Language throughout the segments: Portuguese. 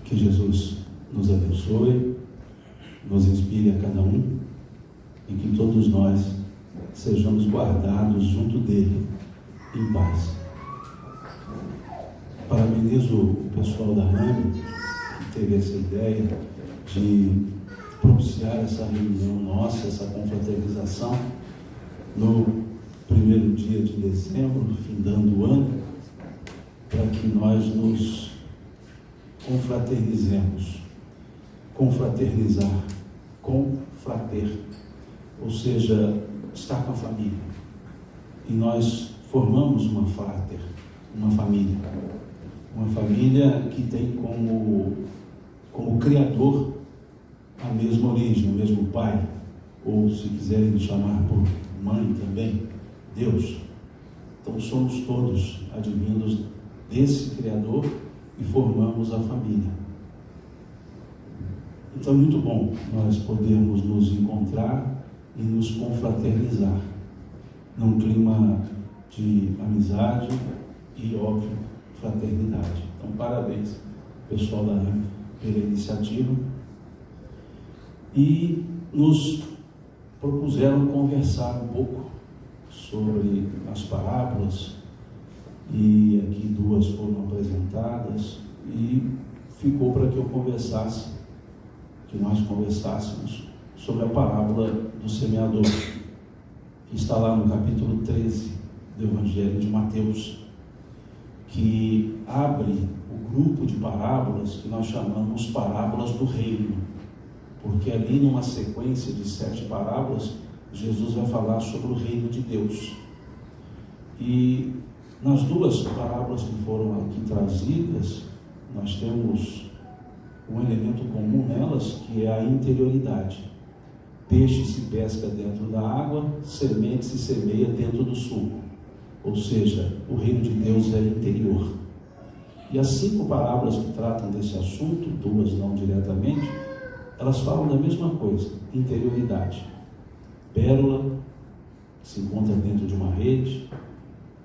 Que Jesus nos abençoe, nos inspire a cada um e que todos nós sejamos guardados junto dele em paz. Parabenizo o pessoal da AME que teve essa ideia de propiciar essa reunião nossa, essa confraternização no primeiro dia de dezembro, findando o ano, para que nós nos confraternizemos. Confraternizar, confrater, ou seja, estar com a família. E nós formamos uma frater, uma família que tem como criador a mesma origem, o mesmo pai, ou se quiserem me chamar por mãe também, Deus. Então somos todos advindos desse criador e formamos a família. Então é muito bom nós podermos nos encontrar e nos confraternizar num clima de amizade e, óbvio, fraternidade. Então, parabéns, pessoal da AME, pela iniciativa. E nos propuseram conversar um pouco sobre as parábolas, e aqui duas foram apresentadas, e ficou para que eu conversasse, que nós conversássemos sobre a parábola do semeador, que está lá no capítulo 13 do Evangelho de Mateus, que abre o grupo de parábolas que nós chamamos parábolas do reino, porque ali numa sequência de 7 parábolas, Jesus vai falar sobre o reino de Deus. E nas duas parábolas que foram aqui trazidas, nós temos um elemento comum nelas, que é a interioridade. Peixe se pesca dentro da água, semente se semeia dentro do suco. Ou seja, o reino de Deus é interior. E as 5 parábolas que tratam desse assunto, duas não diretamente, elas falam da mesma coisa, interioridade. Pérola, que se encontra dentro de uma rede,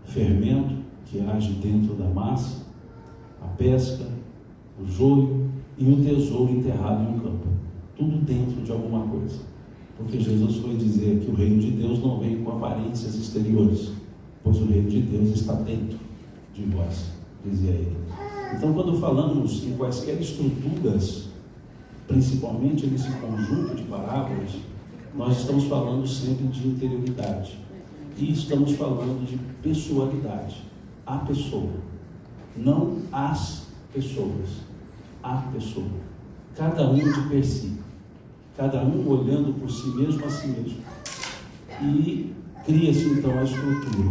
fermento, que age dentro da massa, a pesca, o joio e o tesouro enterrado em um campo. Tudo dentro de alguma coisa. Porque Jesus foi dizer que o reino de Deus não vem com aparências exteriores, pois o reino de Deus está dentro de vós, dizia ele. Então, quando falamos em quaisquer estruturas, principalmente nesse conjunto de parábolas, nós estamos falando sempre de interioridade. E estamos falando de pessoalidade. A pessoa. Não as pessoas. A pessoa. Cada um de per si. Cada um olhando por si mesmo a si mesmo. E cria-se então a estrutura.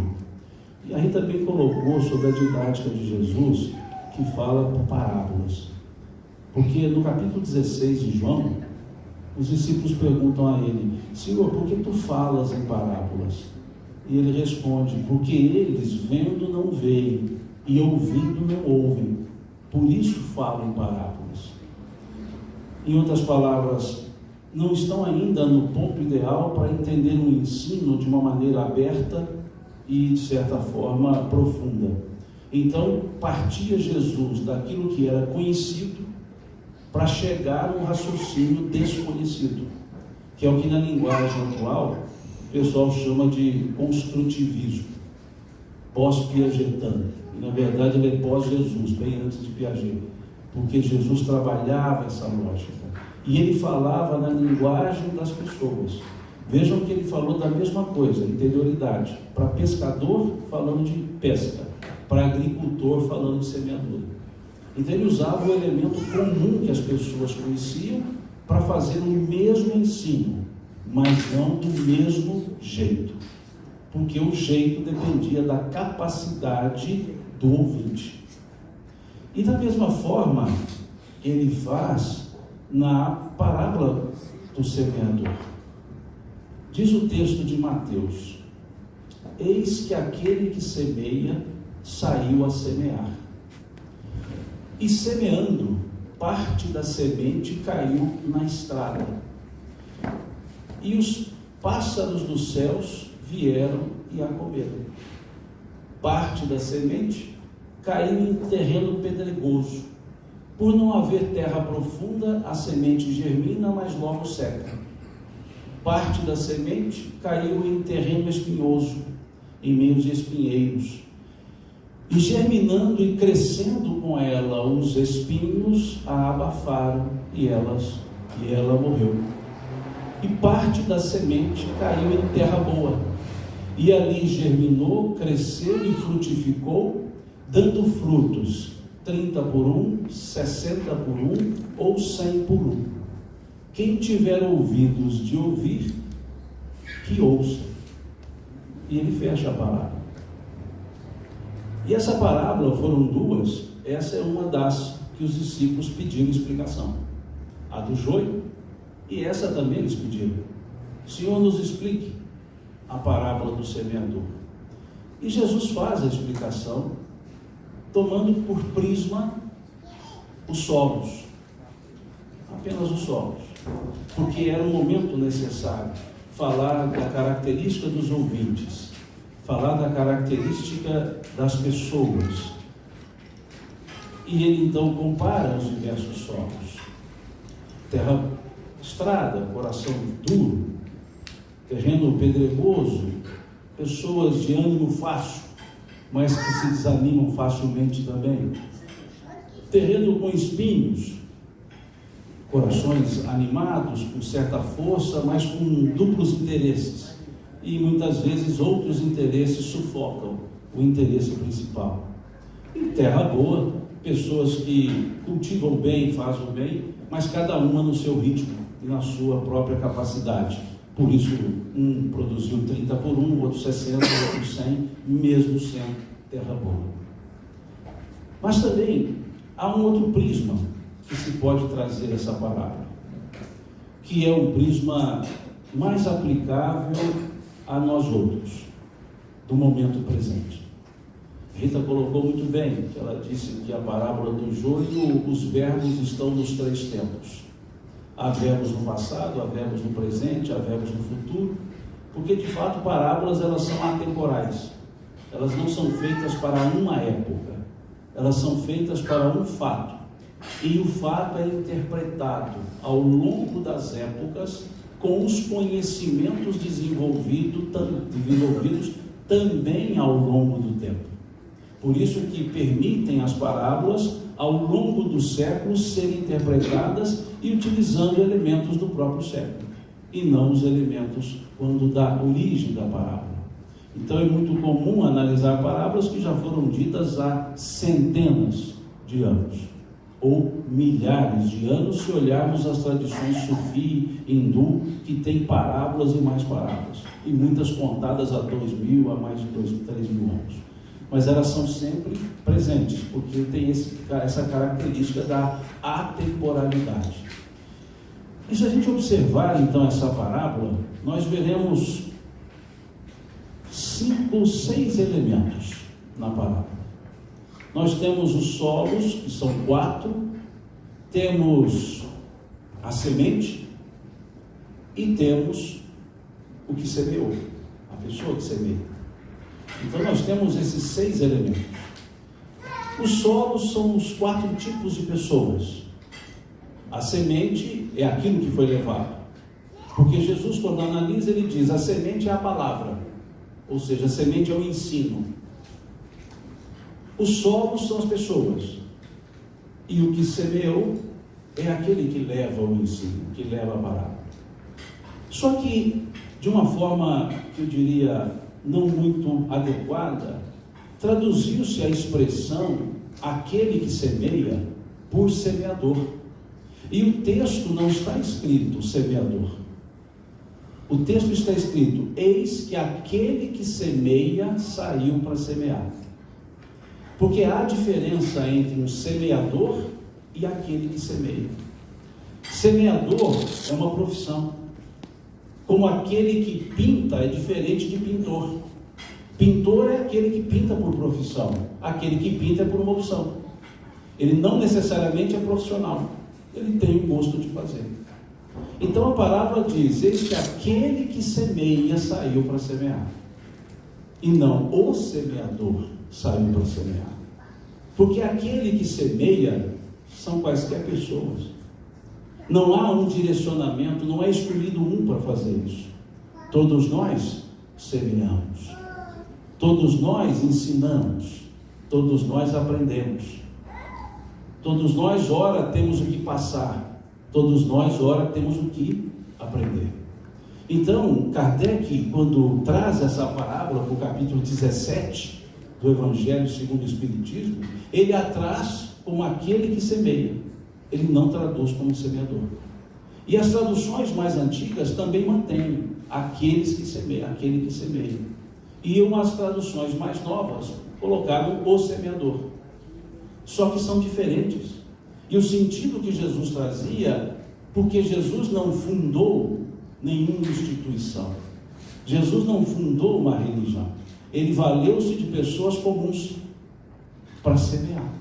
E aí também colocou sobre a didática de Jesus, que fala por parábolas. Porque no capítulo 16 de João, os discípulos perguntam a ele: Senhor, por que tu falas em parábolas? E ele responde: porque eles vendo não veem, e ouvindo não ouvem, por isso falam em parábolas. Em outras palavras, não estão ainda no ponto ideal para entender o ensino de uma maneira aberta e, de certa forma, profunda. Então, partia Jesus daquilo que era conhecido para chegar a um raciocínio desconhecido, que é o que na linguagem atual o pessoal chama de construtivismo, pós-piagetano. E na verdade ele é pós-Jesus, bem antes de Piaget, porque Jesus trabalhava essa lógica e ele falava na linguagem das pessoas. Vejam que ele falou da mesma coisa, interioridade, para pescador falando de pesca, para agricultor falando de semeadura. Então ele usava o elemento comum que as pessoas conheciam para fazer o mesmo ensino, mas não do mesmo jeito, porque o jeito dependia da capacidade do ouvinte. E da mesma forma ele faz na parábola do semeador. Diz o texto de Mateus: eis que aquele que semeia saiu a semear. E semeando, parte da semente caiu na estrada. E os pássaros dos céus vieram e a comeram. Parte da semente caiu em terreno pedregoso. Por não haver terra profunda, a semente germina, mas logo seca. Parte da semente caiu em terreno espinhoso, em meio de espinheiros. E germinando e crescendo com ela, os espinhos a abafaram e ela morreu. E parte da semente caiu em terra boa, e ali germinou, cresceu e frutificou, dando frutos, 30 por 1, 60 por 1 ou 100 por 1. Quem tiver ouvidos de ouvir, que ouça. E ele fecha a parábola. E essa parábola foram duas, essa é uma das que os discípulos pediram explicação. A do joio, e essa também eles pediram. Senhor, nos explique a parábola do semeador. E Jesus faz a explicação, tomando por prisma os solos, apenas os solos, porque era um momento necessário falar da característica dos ouvintes, falar da característica das pessoas. E ele então compara os diversos solos: terra estrada, coração duro, terreno pedregoso, pessoas de ânimo fácil, mas que se desanimam facilmente também, terreno com espinhos, corações animados, com certa força, mas com duplos interesses, e muitas vezes outros interesses sufocam o interesse principal. E terra boa, pessoas que cultivam bem, fazem o bem, mas cada uma no seu ritmo e na sua própria capacidade. Por isso, um produziu 30 por 1, outro 60, outro 100, mesmo sendo terra boa. Mas também há um outro prisma que se pode trazer essa parábola, que é um prisma mais aplicável a nós outros, do momento presente. Rita colocou muito bem, que ela disse que a parábola do joio, os verbos estão nos 3 tempos. Há verbos no passado, há verbos no presente, há verbos no futuro, porque de fato parábolas elas são atemporais. Elas não são feitas para uma época, elas são feitas para um fato. E o fato é interpretado ao longo das épocas com os conhecimentos desenvolvidos também ao longo do tempo. Por isso que permitem as parábolas, ao longo dos séculos, serem interpretadas e utilizando elementos do próprio século, e não os elementos quando dá origem da parábola. Então é muito comum analisar parábolas que já foram ditas há centenas de anos, ou milhares de anos, se olharmos as tradições sufi, hindu, que tem parábolas e mais parábolas, e muitas contadas há 2.000, há mais de 3.000 anos. Mas elas são sempre presentes, porque tem essa característica da atemporalidade. E se a gente observar então essa parábola, nós veremos 5 ou 6 elementos na parábola. Nós temos os solos, que são 4, temos a semente e temos o que semeou, a pessoa que semeia. Então nós temos esses 6 elementos. Os solos são os 4 tipos de pessoas. A semente é aquilo que foi levado. Porque Jesus, quando analisa, ele diz: a semente é a palavra, ou seja, a semente é o ensino. Os solos são as pessoas. E o que semeou é aquele que leva o ensino, que leva a palavra. Só que, de uma forma que eu diria não muito adequada, traduziu-se a expressão aquele que semeia por semeador. E o texto não está escrito semeador. O texto está escrito: eis que aquele que semeia saiu para semear. Porque há diferença entre um semeador e aquele que semeia. Semeador é uma profissão. Como aquele que pinta é diferente de pintor. Pintor é aquele que pinta por profissão. Aquele que pinta é por uma opção. Ele não necessariamente é profissional. Ele tem o gosto de fazer. Então a parábola diz: eis que aquele que semeia saiu para semear. E não o semeador saiu para semear. Porque aquele que semeia são quaisquer pessoas. Não há um direcionamento, não é escolhido um para fazer isso. Todos nós semeamos, todos nós ensinamos, todos nós aprendemos, todos nós, ora, temos o que passar, todos nós, ora, temos o que aprender. Então, Kardec, quando traz essa parábola para o capítulo 17 do Evangelho segundo o Espiritismo, ele a traz como aquele que semeia, ele não traduz como semeador. E as traduções mais antigas também mantêm aqueles que semeiam, aquele que semeia. E umas traduções mais novas colocaram o semeador. Só que são diferentes. E o sentido que Jesus trazia, porque Jesus não fundou nenhuma instituição. Jesus não fundou uma religião. Ele valeu-se de pessoas comuns para semear.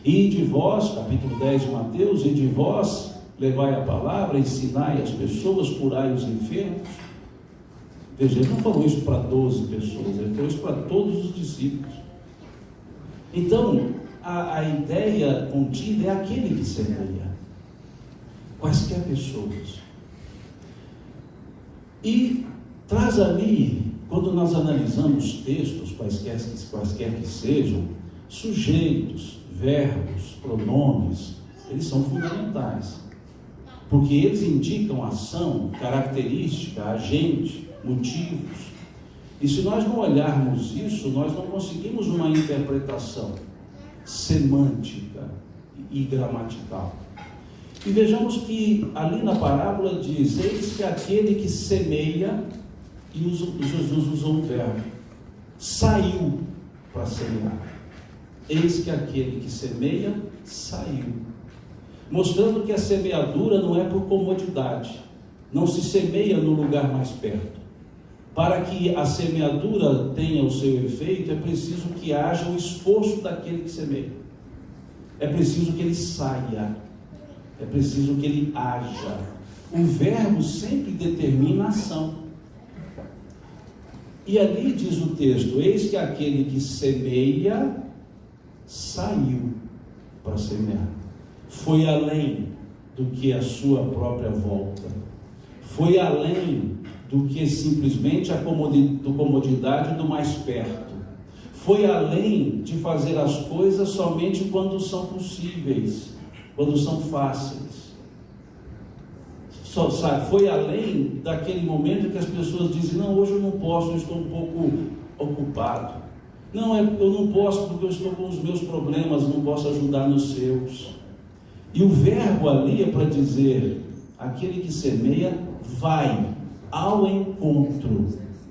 E de vós, capítulo 10 de Mateus, e de vós levai a palavra, ensinai as pessoas, curai os enfermos. Veja, ele não falou isso para 12 pessoas, ele falou isso para todos os discípulos. Então, a ideia contida é aquele que semeia, quaisquer pessoas. E traz ali, quando nós analisamos textos, quaisquer que sejam, sujeitos, verbos, pronomes, eles são fundamentais, porque eles indicam ação, característica, agente, motivos. E se nós não olharmos isso, nós não conseguimos uma interpretação semântica e gramatical. E vejamos que ali na parábola diz: eis que aquele que semeia, e Jesus usou um verbo, saiu para semear. Eis que aquele que semeia saiu, mostrando que a semeadura não é por comodidade, não se semeia no lugar mais perto. Para que a semeadura tenha o seu efeito, é preciso que haja o esforço daquele que semeia, é preciso que ele saia, é preciso que ele haja. O verbo sempre determina a ação. E ali diz o texto: eis que aquele que semeia saiu para semear. Foi além do que a sua própria volta, foi além do que simplesmente a comodidade do mais perto, foi além de fazer as coisas somente quando são possíveis, quando são fáceis. Foi além daquele momento que as pessoas dizem: não, hoje eu não posso, eu estou um pouco ocupado. Não, eu não posso porque eu estou com os meus problemas, não posso ajudar nos seus. E o verbo ali é para dizer: aquele que semeia vai ao encontro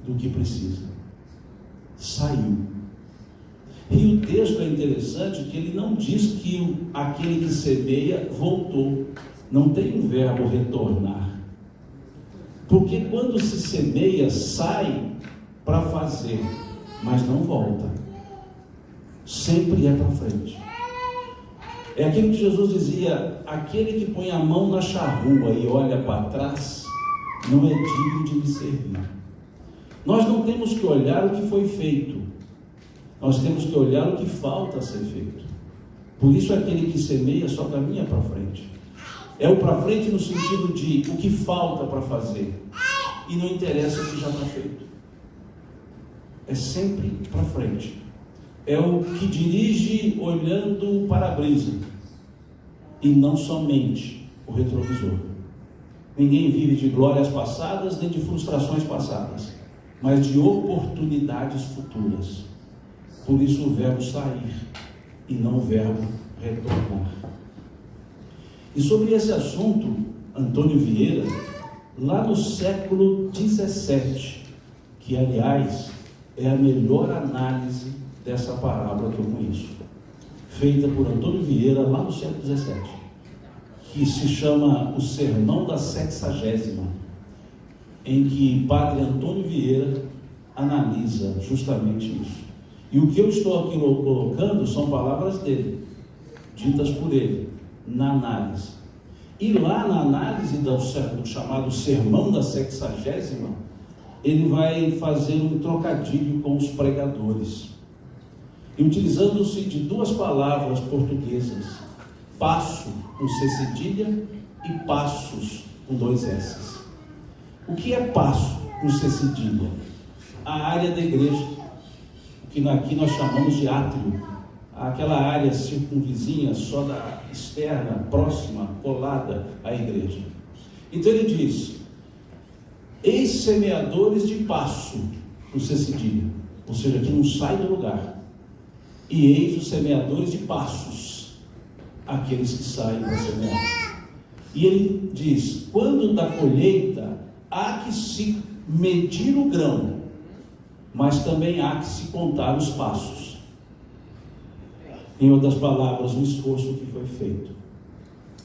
do que precisa. Saiu. E o texto é interessante que ele não diz que aquele que semeia voltou. Não tem um verbo retornar. Porque quando se semeia, sai para fazer, mas não volta. Sempre é para frente. É aquilo que Jesus dizia: aquele que põe a mão na charrua e olha para trás, não é digno de me servir. Nós não temos que olhar o que foi feito, nós temos que olhar o que falta a ser feito. Por isso aquele que semeia só caminha para frente. É o para frente no sentido de o que falta para fazer, e não interessa o que já está feito. É sempre para frente. É o que dirige olhando o para-brisa e não somente o retrovisor. Ninguém vive de glórias passadas nem de frustrações passadas, mas de oportunidades futuras. Por isso o verbo sair e não o verbo retornar. E sobre esse assunto, Antônio Vieira, lá no século XVII, que aliás é a melhor análise dessa parábola que eu conheço, feita por Antônio Vieira lá no século XVII, que se chama o Sermão da Sexagésima, em que Padre Antônio Vieira analisa justamente isso. E o que eu estou aqui colocando são palavras dele, ditas por ele, na análise. E lá na análise do chamado Sermão da Sexagésima, ele vai fazer um trocadilho com os pregadores, e utilizando-se de duas palavras portuguesas, passo com C cedilha e passos com 2 S. O que é passo com C cedilha? A área da igreja, que aqui nós chamamos de átrio, aquela área circunvizinha, só da externa, próxima, colada à igreja. Então ele diz: eis semeadores de passo, com C cedilha, ou seja, que não sai do lugar, e eis os semeadores de passos, aqueles que saem para semear. E ele diz: quando da colheita há que se medir o grão, mas também há que se contar os passos. Em outras palavras, o esforço que foi feito.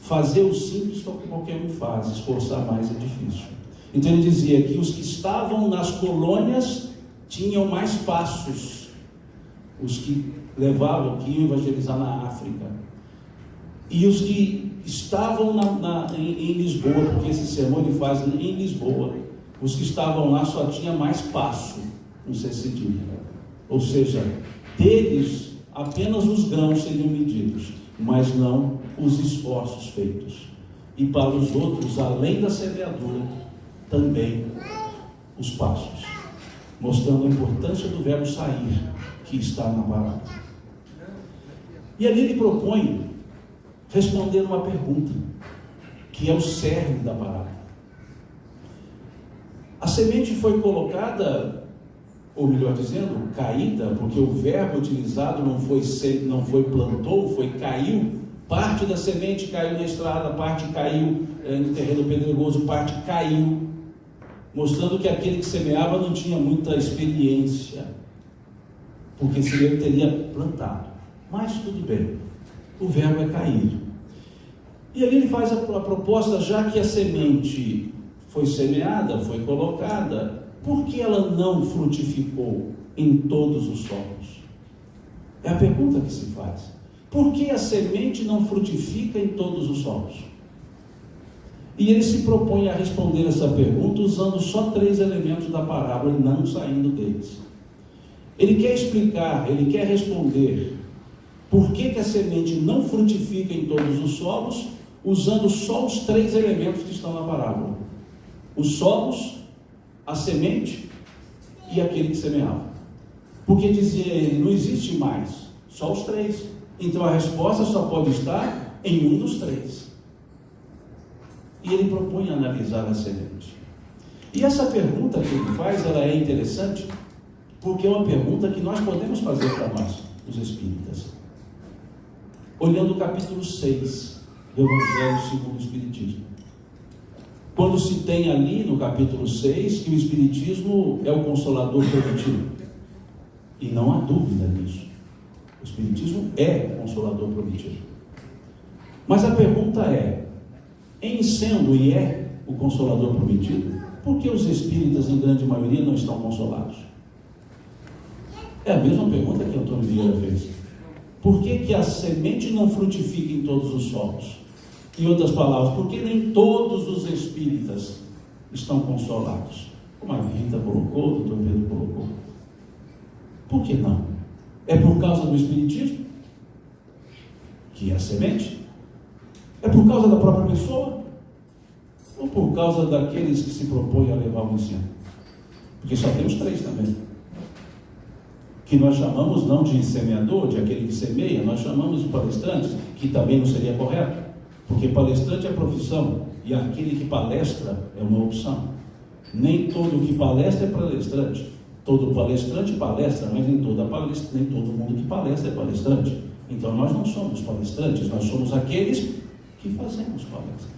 Fazer o simples é o que qualquer um faz, esforçar mais é difícil. Então ele dizia que os que estavam nas colônias tinham mais passos, os que levavam, que iam evangelizar na África, e os que estavam em Lisboa, porque esse sermão ele faz em Lisboa, os que estavam lá só tinha mais passo, não sei se diz, ou seja, deles apenas os grãos seriam medidos, mas não os esforços feitos. E para os outros, além da semeadura, também os passos, mostrando a importância do verbo sair, que está na palavra. E ali ele propõe responder uma pergunta, que é o cerne da palavra. A semente foi colocada, ou melhor dizendo, caída, porque o verbo utilizado não foi plantou, foi caiu. Parte da semente caiu na estrada, parte caiu no terreno pedregoso, parte caiu, mostrando que aquele que semeava não tinha muita experiência, porque senão ele teria plantado. Mas tudo bem, o verbo é cair. E ali ele faz a proposta: já que a semente foi semeada, foi colocada, por que ela não frutificou em todos os solos? É a pergunta que se faz. Por que a semente não frutifica em todos os solos? E ele se propõe a responder essa pergunta usando só 3 elementos da parábola e não saindo deles. Ele quer explicar, ele quer responder por que a semente não frutifica em todos os solos, usando só os 3 elementos que estão na parábola: os solos, a semente e aquele que semeava. Porque dizia ele, não existe mais, só os 3. Então a resposta só pode estar em um dos 3. E ele propõe analisar a semente. E essa pergunta que ele faz, ela é interessante, porque é uma pergunta que nós podemos fazer para nós, os espíritas. Olhando o capítulo 6 do Evangelho segundo o Espiritismo. Quando se tem ali no capítulo 6 que o Espiritismo é o consolador prometido. E não há dúvida nisso. O Espiritismo é o consolador prometido. Mas a pergunta é: em sendo e é o consolador prometido, por que os espíritas, em grande maioria, não estão consolados? É a mesma pergunta que Antônio Vieira fez. Por que a semente não frutifica em todos os solos? Em outras palavras, por que nem todos os espíritas estão consolados? Como a Rita colocou, o doutor Pedro colocou. Por que não? É por causa do Espiritismo, que é a semente? É por causa da própria pessoa? Ou por causa daqueles que se propõem a levar o ensino? Porque só temos 3 também. Que nós chamamos não de semeador, de aquele que semeia, nós chamamos de palestrantes, que também não seria correto. Porque palestrante é profissão, e aquele que palestra é uma opção. Nem todo que palestra é palestrante. Todo palestrante palestra, mas nem todo mundo que palestra é palestrante. Então nós não somos palestrantes, nós somos aqueles que fazemos palestra.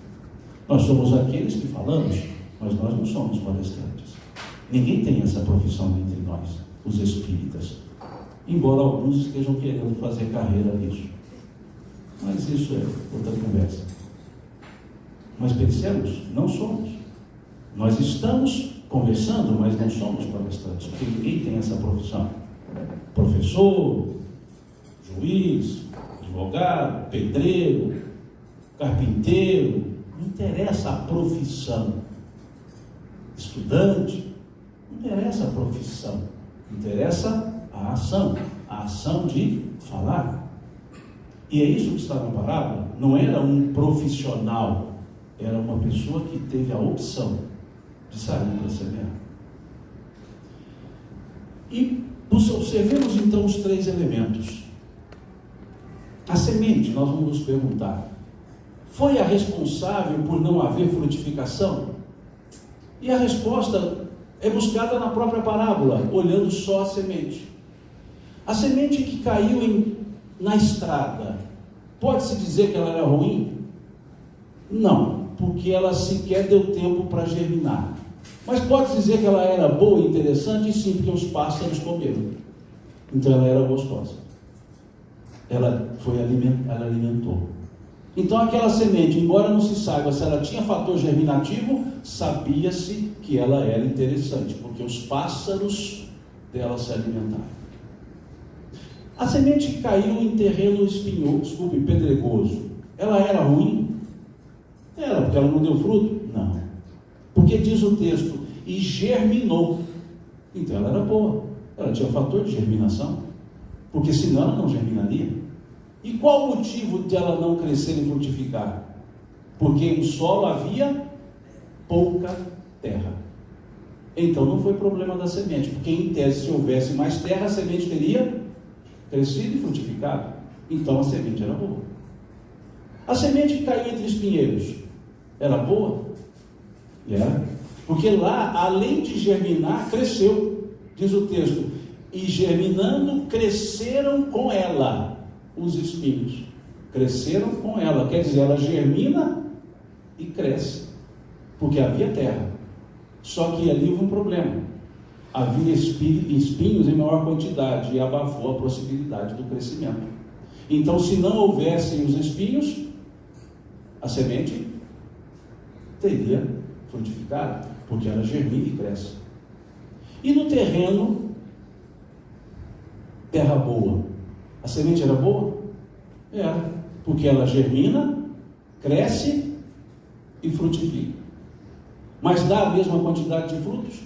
Nós somos aqueles que falamos, mas nós não somos palestrantes. Ninguém tem essa profissão entre nós, os espíritas. Embora alguns estejam querendo fazer carreira nisso. Mas isso é outra conversa. Mas pensemos, não somos. Nós estamos conversando, mas não somos palestrantes, porque ninguém tem essa profissão. Professor, juiz, advogado, pedreiro, carpinteiro, não interessa a profissão. Estudante, não interessa a profissão, interessa a ação de falar. E é isso que está na parábola. Não era um profissional, era uma pessoa que teve a opção de sair para semear. E observemos então os 3 elementos. A semente, nós vamos nos perguntar, foi a responsável por não haver frutificação? E a resposta é buscada na própria parábola, olhando só a semente. A semente que caiu na estrada, pode-se dizer que ela era ruim? Não, porque ela sequer deu tempo para germinar. Mas pode-se dizer que ela era boa e interessante? Sim, porque os pássaros comeram. Então ela era gostosa. Ela alimentou. Então aquela semente, embora não se saiba se ela tinha fator germinativo, sabia-se que ela era interessante, porque os pássaros dela se alimentaram. A semente que caiu em terreno pedregoso, ela era ruim? Era, porque ela não deu fruto? Não. Porque diz o texto, e germinou. Então ela era boa, ela tinha fator de germinação, porque senão ela não germinaria. E qual o motivo de ela não crescer e frutificar? Porque no solo havia pouca terra. Então não foi problema da semente, porque em tese, se houvesse mais terra, a semente teria crescido e frutificado. Então a semente era boa. A semente que caiu entre espinheiros era boa? Era. Porque lá, além de germinar, cresceu. Diz o texto, e germinando, cresceram com ela os espinhos. Cresceram com ela, quer dizer, ela germina e cresce, porque havia terra. Só que ali houve um problema. Havia espinhos em maior quantidade e abafou a possibilidade do crescimento. Então, se não houvessem os espinhos, a semente teria frutificado, porque ela germina e cresce. E no terreno, terra boa, a semente era boa? Era, porque ela germina, cresce e frutifica. Mas dá a mesma quantidade de frutos?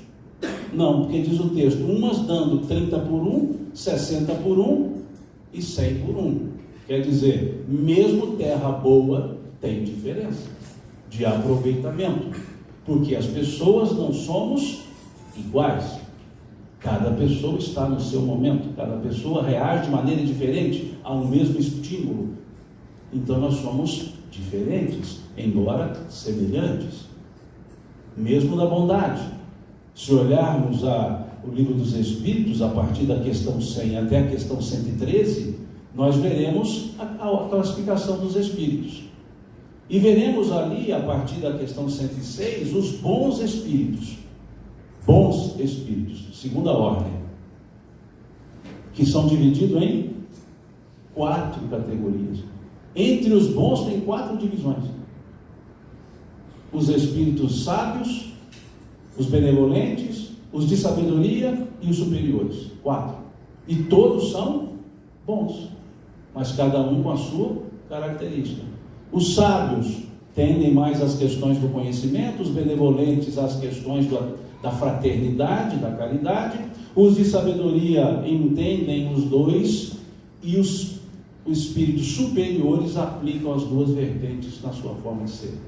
Não, porque diz o texto, umas dando 30 por 1, 60 por 1 e 100 por 1. Quer dizer, mesmo terra boa tem diferença de aproveitamento, porque as pessoas não somos iguais. Cada pessoa está no seu momento, cada pessoa reage de maneira diferente a um mesmo estímulo. Então nós somos diferentes, embora semelhantes, mesmo na bondade. Se olharmos o livro dos Espíritos, a partir da questão 100 até a questão 113, nós veremos a classificação dos Espíritos. E veremos ali, a partir da questão 106, os bons Espíritos. Bons Espíritos, segunda ordem, que são divididos em 4 categorias. Entre os bons tem 4 divisões: os espíritos sábios, os benevolentes, os de sabedoria e os superiores. 4. E todos são bons, mas cada um com a sua característica. Os sábios tendem mais às questões do conhecimento, os benevolentes às questões da fraternidade, da caridade. Os de sabedoria entendem os dois, e os espíritos superiores aplicam as duas vertentes na sua forma de ser.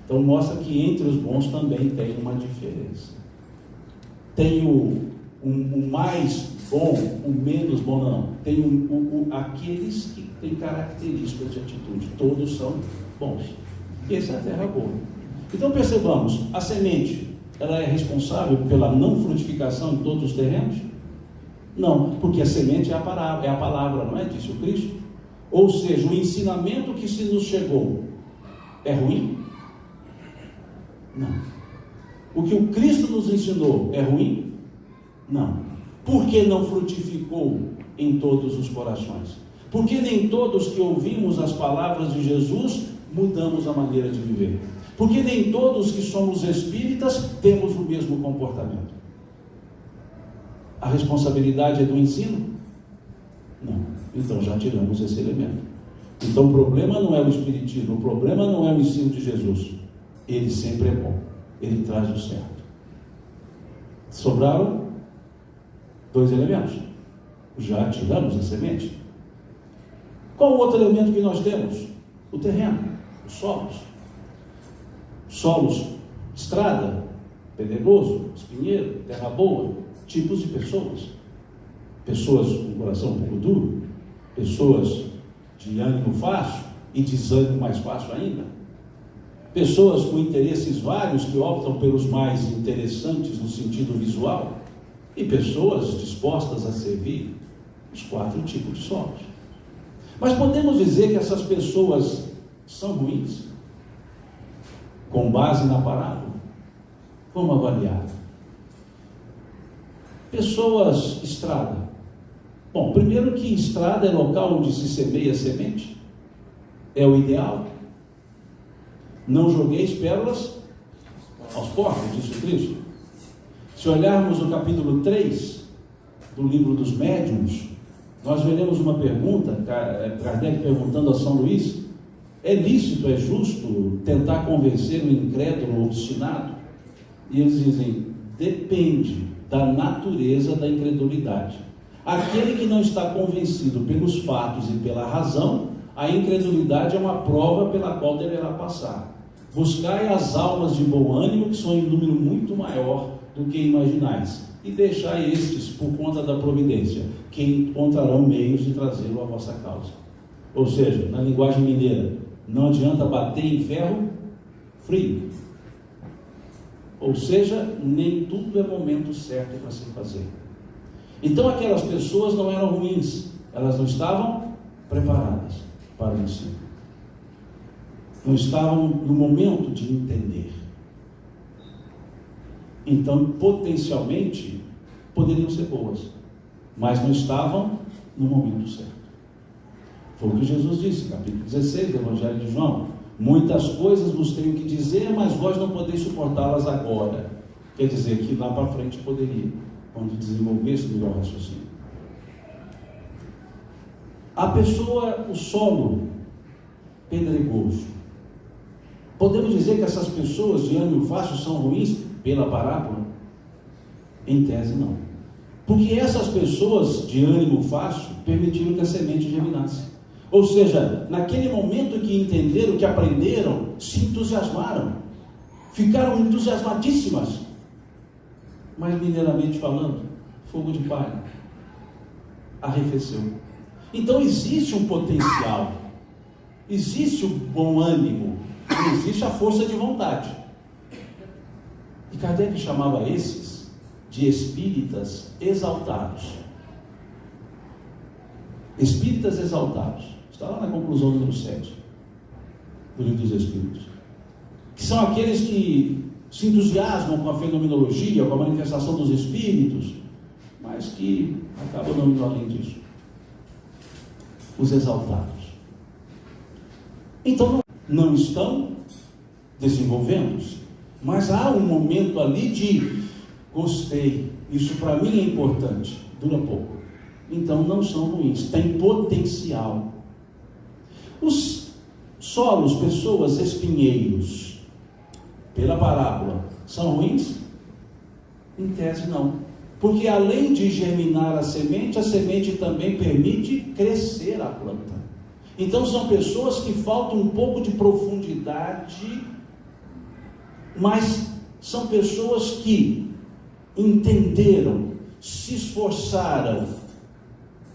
Então mostra que entre os bons também tem uma diferença. Tem o mais bom, o menos bom, não. Tem aqueles que têm características de atitude. Todos são bons. Essa é a terra boa. Então percebamos, a semente, ela é responsável pela não frutificação em todos os terrenos? Não, porque a semente é a palavra, não é? Disse o Cristo. Ou seja, o ensinamento que se nos chegou é ruim? Não. O que o Cristo nos ensinou é ruim? Não. Por que não frutificou em todos os corações? Porque nem todos que ouvimos as palavras de Jesus mudamos a maneira de viver. Porque nem todos que somos espíritas temos o mesmo comportamento. A responsabilidade é do ensino? Não. Então já tiramos esse elemento. Então o problema não é o espiritismo, o problema não é o ensino de Jesus. Ele sempre é bom, ele traz o certo. Sobraram 2 elementos. Já tiramos a semente. Qual o outro elemento que nós temos? O terreno, os solos. Solos, estrada, pedregoso, espinheiro, terra boa, tipos de pessoas. Pessoas com o coração um pouco duro, pessoas de ânimo fácil e desânimo mais fácil ainda. Pessoas com interesses vários que optam pelos mais interessantes no sentido visual e pessoas dispostas a servir. Os 4 tipos de solos. Mas podemos dizer que essas pessoas são ruins? Com base na parábola? Vamos avaliar. Pessoas estrada. Bom, primeiro que estrada é local onde se semeia semente. É o ideal. Não jogueis pérolas aos porcos, disse Cristo. Se olharmos o capítulo 3 do livro dos Médiuns, nós veremos uma pergunta, Kardec perguntando a São Luís: é lícito, é justo tentar convencer um incrédulo obstinado? E eles dizem: depende da natureza da incredulidade. Aquele que não está convencido pelos fatos e pela razão, a incredulidade é uma prova pela qual deverá passar. Buscai as almas de bom ânimo, que são em número muito maior do que imaginais, e deixai estes, por conta da providência, que encontrarão meios de trazê-lo à vossa causa. Ou seja, na linguagem mineira, não adianta bater em ferro frio. Ou seja, nem tudo é momento certo para se fazer. Então aquelas pessoas não eram ruins, elas não estavam preparadas para o ensino. Não estavam no momento de entender. Então, potencialmente, poderiam ser boas, mas não estavam no momento certo. Foi o que Jesus disse, capítulo 16 do Evangelho de João: muitas coisas vos tenho que dizer, mas vós não podeis suportá-las agora. Quer dizer que lá para frente poderia, quando desenvolvesse o melhor raciocínio. A pessoa, o solo pedregoso. Podemos dizer que essas pessoas de ânimo fácil são ruins pela parábola? Em tese, não. Porque essas pessoas de ânimo fácil permitiram que a semente germinasse. Ou seja, naquele momento que entenderam, que aprenderam, se entusiasmaram. Ficaram entusiasmadíssimas. Mas, mineiramente falando, fogo de palha arrefeceu. Então existe um potencial, existe o bom ânimo, existe a força de vontade. E Kardec chamava esses de espíritas exaltados. Espíritas exaltados. Está lá na conclusão número 7 do Livro dos Espíritos. Que são aqueles que se entusiasmam com a fenomenologia, com a manifestação dos espíritos, mas que acabam não indo além disso. Os exaltados. Então não estão desenvolvendo-se, mas há um momento ali de gostei, isso para mim é importante, dura pouco. Então não são ruins, têm potencial. Os solos, pessoas, espinheiros, pela parábola, são ruins? Em tese não. Porque além de germinar a semente também permite crescer a planta. Então são pessoas que faltam um pouco de profundidade, mas são pessoas que entenderam, se esforçaram,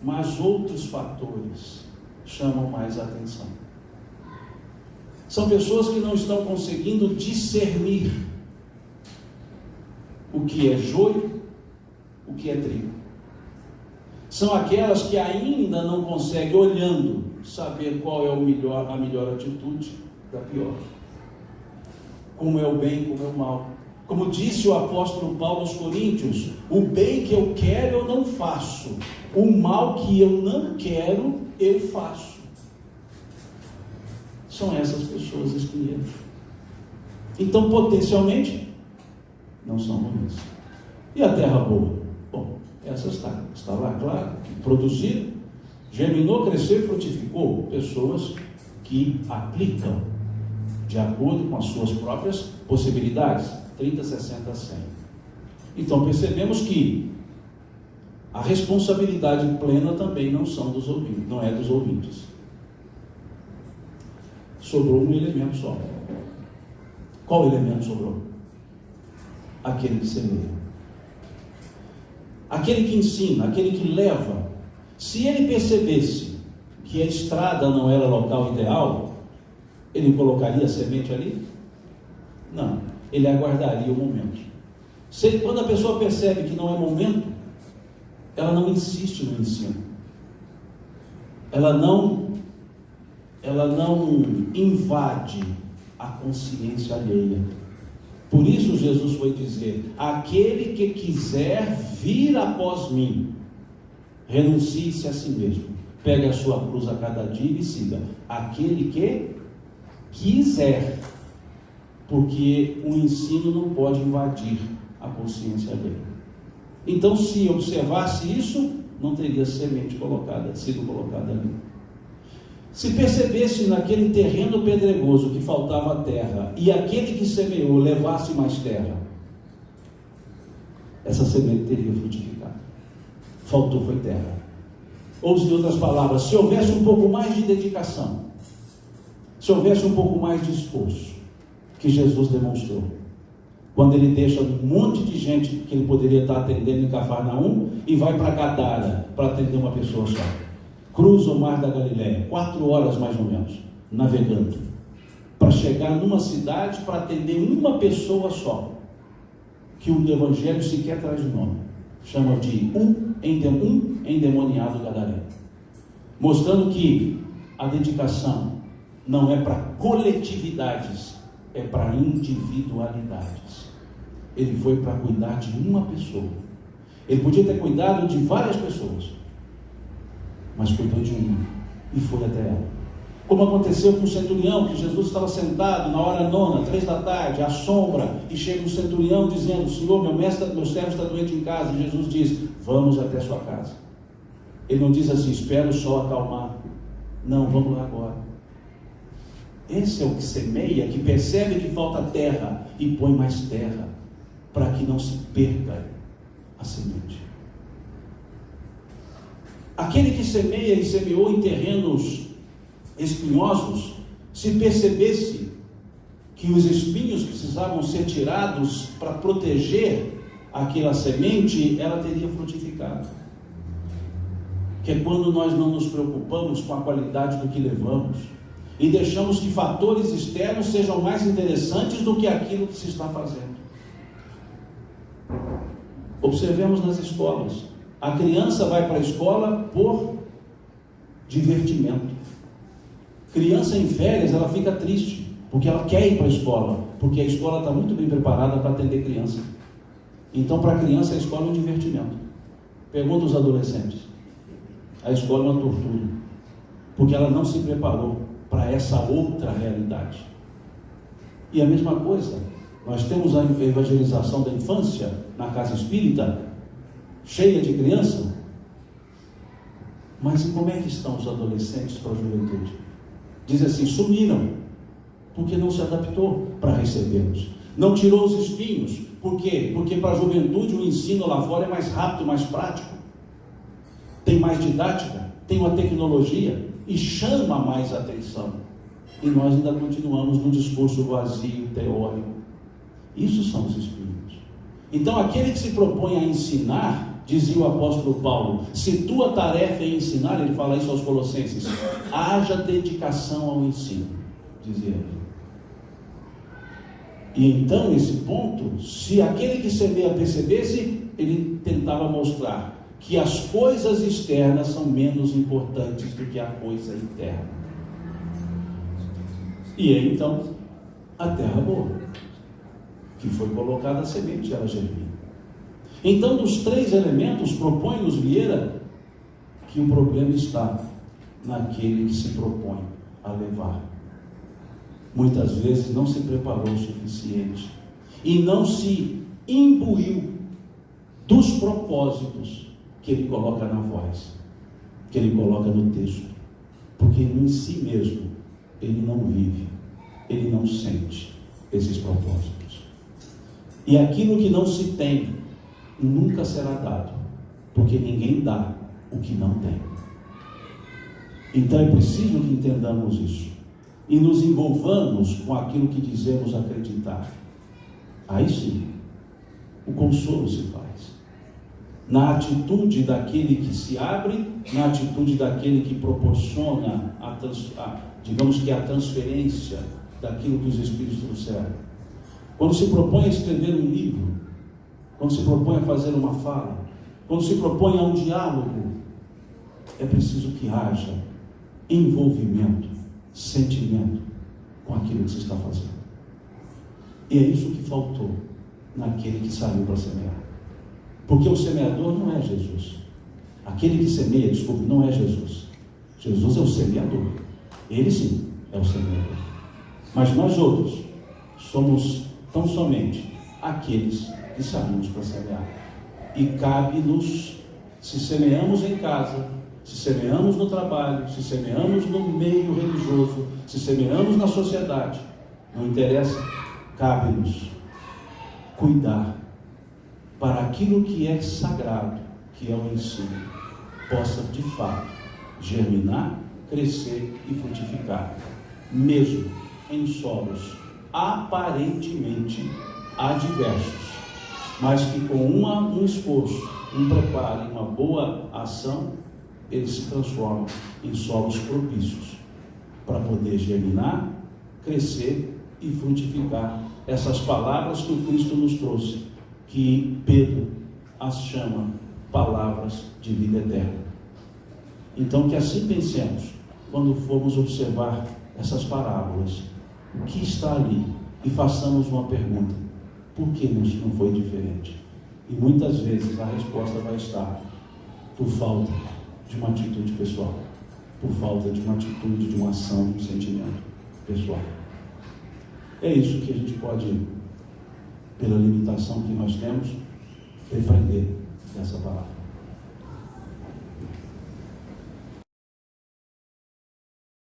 mas outros fatores chamam mais a atenção. São pessoas que não estão conseguindo discernir o que é joio, o que é trigo. São aquelas que ainda não conseguem, olhando, saber qual é a melhor atitude da pior. Como é o bem, como é o mal. Como disse o apóstolo Paulo aos Coríntios: o bem que eu quero eu não faço, o mal que eu não quero eu faço. São essas pessoas espinheiras. Então, potencialmente, não são ruins. E a terra boa? Bom, essa está lá, claro, que produziram, germinou, cresceu e frutificou. Pessoas que aplicam de acordo com as suas próprias possibilidades, 30, 60, 100. Então percebemos que a responsabilidade plena também não é dos ouvintes. sobrou um elemento só. Qual elemento sobrou? Aquele que semeia. Aquele que ensina, aquele que leva. Se ele percebesse que a estrada não era local ideal, ele colocaria a semente ali? Não, ele aguardaria o momento. Quando a pessoa percebe que não é momento, ela não insiste no ensino. Ela não invade a consciência alheia. Por isso Jesus foi dizer: aquele que quiser vir após mim, renuncie-se a si mesmo, pegue a sua cruz a cada dia e siga. Aquele que quiser, porque o ensino não pode invadir a consciência alheia. Então, se observasse isso, não teria semente sido colocada ali. Se percebesse naquele terreno pedregoso que faltava terra, e aquele que semeou levasse mais terra, essa semente teria frutificado. Faltou foi terra. Ou, de outras palavras, se houvesse um pouco mais de dedicação, se houvesse um pouco mais de esforço, que Jesus demonstrou, quando ele deixa um monte de gente que ele poderia estar atendendo em Cafarnaum e vai para Gadara para atender uma pessoa só. Cruza o mar da Galileia, 4 horas mais ou menos, navegando, para chegar numa cidade para atender uma pessoa só, que o Evangelho sequer traz o nome, chama de um endemoniado gadareno, mostrando que a dedicação não é para coletividades, é para individualidades. Ele foi para cuidar de uma pessoa. Ele podia ter cuidado de várias pessoas, mas cuidou de uma e foi até ela. Como aconteceu com o centurião, que Jesus estava sentado na hora 9, 3 da tarde, à sombra, e chega um centurião dizendo: Senhor, meu servo está doente em casa. E Jesus diz: vamos até sua casa. Ele não diz assim: espera o sol acalmar. Não, vamos lá agora. Esse é o que semeia, que percebe que falta terra e põe mais terra, para que não se perca a semente. Aquele que semeia e semeou em terrenos espinhosos, se percebesse que os espinhos precisavam ser tirados para proteger aquela semente, ela teria frutificado. Que é quando nós não nos preocupamos com a qualidade do que levamos e deixamos que fatores externos sejam mais interessantes do que aquilo que se está fazendo. Observemos nas escolas. A criança vai para a escola por divertimento. Criança em férias, ela fica triste, porque ela quer ir para a escola, porque a escola está muito bem preparada para atender criança. Então, para a criança, a escola é um divertimento. Pergunta aos adolescentes. A escola é uma tortura, porque ela não se preparou para essa outra realidade. E a mesma coisa, nós temos a evangelização da infância na casa espírita, cheia de criança, mas como é que estão os adolescentes para a juventude? Diz assim: sumiram, porque não se adaptou para recebê-los. Não tirou os espinhos. Por quê? Porque para a juventude o ensino lá fora é mais rápido, mais prático, tem mais didática, tem uma tecnologia e chama mais atenção. E nós ainda continuamos no discurso vazio, teórico. Isso são os espíritos. Então, aquele que se propõe a ensinar, dizia o apóstolo Paulo, se tua tarefa é ensinar, ele fala isso aos Colossenses, haja dedicação ao ensino, dizia ele. E então, nesse ponto, se aquele que semeia percebesse, ele tentava mostrar que as coisas externas são menos importantes do que a coisa interna. E é então a terra boa, que foi colocada a semente, ela germina. Então, dos 3 elementos, propõe-nos Vieira que o problema está naquele que se propõe a levar. Muitas vezes não se preparou o suficiente e não se imbuiu dos propósitos que ele coloca na voz, que ele coloca no texto, porque em si mesmo ele não vive, ele não sente esses propósitos. E aquilo que não se tem nunca será dado, porque ninguém dá o que não tem. Então é preciso que entendamos isso. e nos envolvamos com aquilo que dizemos acreditar, aí sim, o consolo se faz. Na atitude daquele que se abre, na atitude daquele que proporciona digamos que a transferência daquilo que os Espíritos trouxeram. Quando se propõe a escrever um livro, quando se propõe a fazer uma fala, quando se propõe a um diálogo, é preciso que haja envolvimento, sentimento com aquilo que se está fazendo. E é isso que faltou naquele que saiu para semear. Porque o semeador não é Jesus. Aquele que semeia, desculpe, não é Jesus. Jesus é o semeador. Ele sim é o semeador. Mas nós outros somos tão somente aqueles que saímos para semear. E cabe-nos, se semeamos em casa, se semeamos no trabalho, se semeamos no meio religioso, se semeamos na sociedade, não interessa, cabe-nos cuidar para aquilo que é sagrado, que é o ensino, possa de fato germinar, crescer e frutificar, mesmo em solos aparentemente adversos, mas que com um esforço, um preparo e uma boa ação, eles se transformam em solos propícios para poder germinar, crescer e frutificar essas palavras que o Cristo nos trouxe, que Pedro as chama palavras de vida eterna. Então, que assim pensemos, quando formos observar essas parábolas, o que está ali, e façamos uma pergunta: por que não foi diferente? E muitas vezes a resposta vai estar por falta de uma atitude pessoal, por falta de uma atitude, de uma ação, de um sentimento pessoal. É isso que a gente pode, pela limitação que nós temos, aprender dessa palavra.